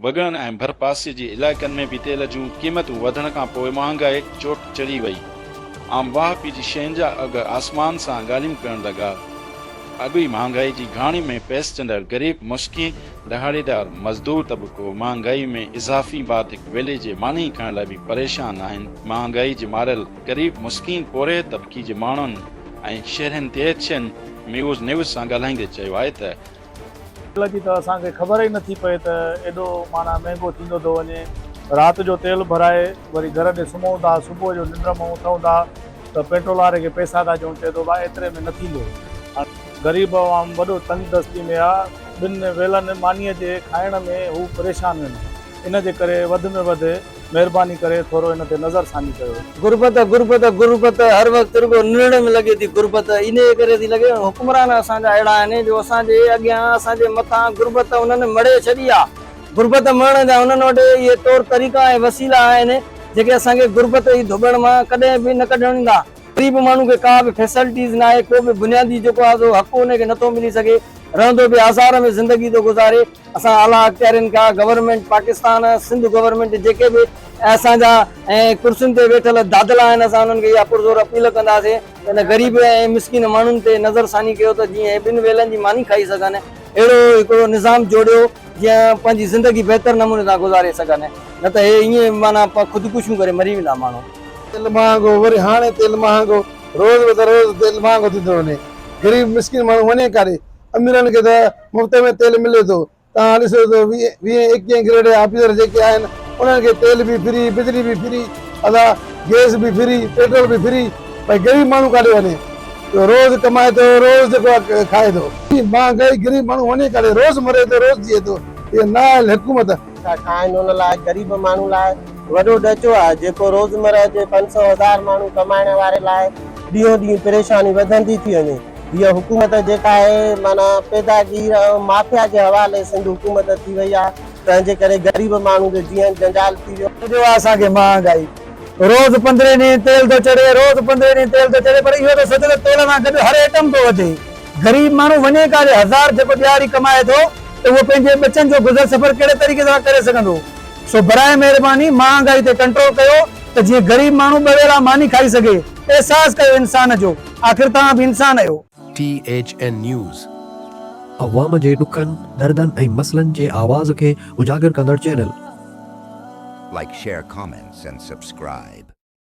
वगण ऐं भरपासे जे इलाइक़नि में बि तेल जूं क़ीमतूं वधण खां पोइ महांगाई चोट चढ़ी वई। आम वाह पी जी शयुनि जा अघ आसमान सां ॻाल्हियूं करण लॻा। अॻी महांगाई जी घाणी में पैसजंदड़ गरीब मुस्किन दहाड़ीदार मज़दूर तबिको महांगाई में इज़ाफ़ी बाधिक वेले जे मानी खणण लाइ बि परेशान आहिनि। महांगाई जे मारियल गरीब मुस्किन पोरे तबिके जे माण्हुनि ऐं शहरनि ते न्यूज़ सां ॻाल्हाईंदे चयो आहे त तेल जी त असांखे ख़बर ई नथी पए त एॾो माना महांगो थींदो थो वञे। राति जो तेल भराए वरी घर ॾे सुम्हूं था, सुबुह जो निंड मां उथूं था त पेट्रोल वारे खे पैसा था ॾियूं, चए थो भाई एतिरे में न थींदो। ग़रीब आवाम वॾो तंगदस्ती में आहे। ॿिनि वेलनि मानीअ जे खाइण में हू परेशान आहिनि। इन जे करे वधि में वधि महिरबानी करे थोरो इन ते नज़रसानी कयो। गुरबत गुरबत गुरबत हर वक़्तु रुगो निर्णय में लॻे थी गुरबत, इन करे थी लॻे हुकुमरान असांजा अहिड़ा आहिनि जो असांजे अॻियां असांजे मथां गुरबत उन्हनि मड़े छॾी आहे। गुरबत मरण जा उन्हनि वटि इहे तौर तरीक़ा ऐं वसीला आहिनि जेके असांखे गुरबत जी धुबण मां कॾहिं बि न कढण ईंदा। ग़रीब माण्हू खे का बि फैसिलिटीज़ न आहे, को बि बुनियादी जेको आहे सो हक़ हुनखे नथो मिली सघे, रहंदो बि आज़ार में ज़िंदगी थो गुज़ारे। असां आला अख़्तियारनि खां गवर्नमेंट पाकिस्तान सिंध गवर्नमेंट जेके बि असांजा ऐं कुर्सियुनि ते वेठल दादला आहिनि, असां उन्हनि खे इहा पुरज़ोर अपील कंदासीं त हिन ग़रीब ऐं मिसकिन माण्हुनि ते नज़रसानी कयो त जीअं ॿिनि वेलनि जी मानी खाई सघनि। अहिड़ो हिकिड़ो निज़ाम जोड़ियो जीअं पंहिंजी ज़िंदगी बहितर नमूने सां गुज़ारे सघनि, न त हे ईअं माना ख़ुदिकुशियूं करे मरी वेंदा माण्हू। तेल महांगो, वरी हाणे तेल महांगो, रोज़ ब रोज़ तेल महांगो थींदो वञे। ग़रीब मिसकिन माण्हू वञे काॾे, अमीरनि खे त मुफ़्त में तेल मिले थो। तव्हां ॾिसो त 20-21 ग्रेड जा ऑफिसर जेके आहिनि उन्हनि खे तेल बि फ्री, बिजली बि फ्री, अदा गैस बि फ्री, पेट्रोल बि फ्री। भई ग़रीब माण्हू काॾे वञे, रोज़ कमाए थो, रोज़ जेको खाए थो। महांगाई गरीब माण्हू वञे काॾे, रोज़ मरे थो, रोज़ जिए थो। इहा न आहे हुकूमत खाइनि उन लाइ गरीब माण्हू लाइ वॾो ढचो आहे जेको रोज़मर्रा जे 500,000 माण्हू कमाइण वारे लाइ ॾींहों ॾींहुं परेशानी वधंदी थी वञे। हीअ हुकूमत जेका आहे माना पैदागीर ऐं माफ़िया जे हवाले सिंध हुकूमत थी वई आहे, तंहिंजे करे ग़रीब माण्हू जो जीअं जंजाल थी वियो आहे। असांखे महांगाई रोज़ 15 ॾींहं तेल थो चढ़े, रोज़ 15 ॾींहं तेल थो चढ़े, पर इहो त सच त तेल सां गॾु हर आइटम थो वधे। ग़रीब माण्हू वञे काॾे, 1000 जेको ॾियारी कमाए थो त उहो पंहिंजे बचनि जो गुज़र सफ़र कहिड़े तरीक़े सां करे सघंदो। सो बराए महिरबानी महांगाई ते कंट्रोल कयो त जीअं ग़रीब माण्हू ॿ वेला मानी खाई सघे। एहसास कयो इंसान जो, आख़िर तव्हां बि इंसान आहियो। THN न्यूज़ अवाम जे ॾुखनि दर्दनि ऐं मसइलनि जे आवाज़ खे उजागर कंदड़ channel. Like, share, comments, and subscribe.